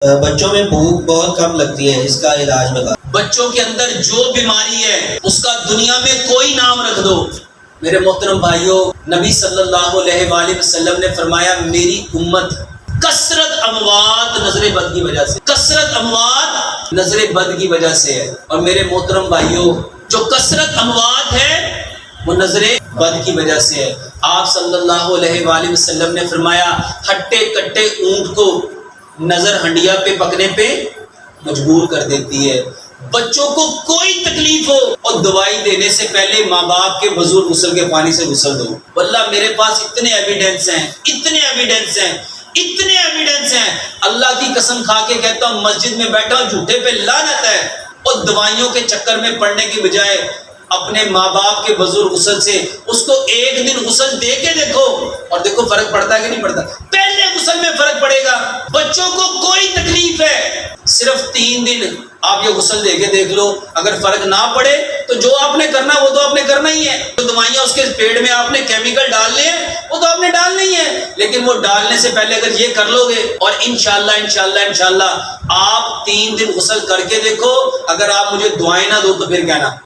بچوں میں بھوک بہت کم لگتی ہے، اس کا علاج بتا۔ بچوں کے اندر جو بیماری ہے اس کا دنیا میں کوئی نام رکھ دو۔ میرے محترم بھائیوں، نبی صلی اللہ علیہ وآلہ وسلم نے فرمایا میری امت کثرت اموات نظر بد کی وجہ سے، کثرت اموات نظر بد کی وجہ سے ہے۔ اور میرے محترم بھائیوں، جو کثرت اموات ہے وہ نظر بد کی وجہ سے ہے۔ آپ صلی اللہ علیہ وآلہ وسلم نے فرمایا ہٹے کٹے اونٹ کو نظر ہنڈیا پہ پکنے پہ مجبور کر دیتی ہے۔ بچوں کو کوئی تکلیف ہو اور دوائی دینے سے پہلے ماں باپ کے وضو غسل کے پانی سے غسل دو۔ واللہ میرے پاس اتنے ایویڈنس ہیں، اتنے ایویڈنس ہیں، اتنے ایویڈنس ہیں، اللہ کی قسم کھا کے کہتا ہوں مسجد میں بیٹھا ہوں جھوٹے پہ لعنت ہے۔ اور دوائیوں کے چکر میں پڑنے کی بجائے اپنے ماں باپ کے وضو غسل سے اس کو ایک دن غسل دے کے دیکھو، اور دیکھو فرق پڑتا ہے کہ نہیں پڑتا۔ پہلے غسل میں فرق پڑے گا۔ بچوں کو کوئی تکلیف ہے، صرف 3 دن آپ یہ غسل دے کے دیکھ لو، اگر فرق نہ پڑے تو جو آپ نے کرنا وہ تو آپ نے کرنا ہی ہے۔ جو دوائیاں اس کے پیٹ میں آپ نے کیمیکل ڈالنے ہیں وہ تو آپ نے ڈالنے ہی ہیں، لیکن وہ ڈالنے سے پہلے اگر یہ کر لو گے، اور انشاءاللہ آپ 3 دن غسل کر کے دیکھو، اگر آپ مجھے دعائیں نہ دو تو پھر کہنا۔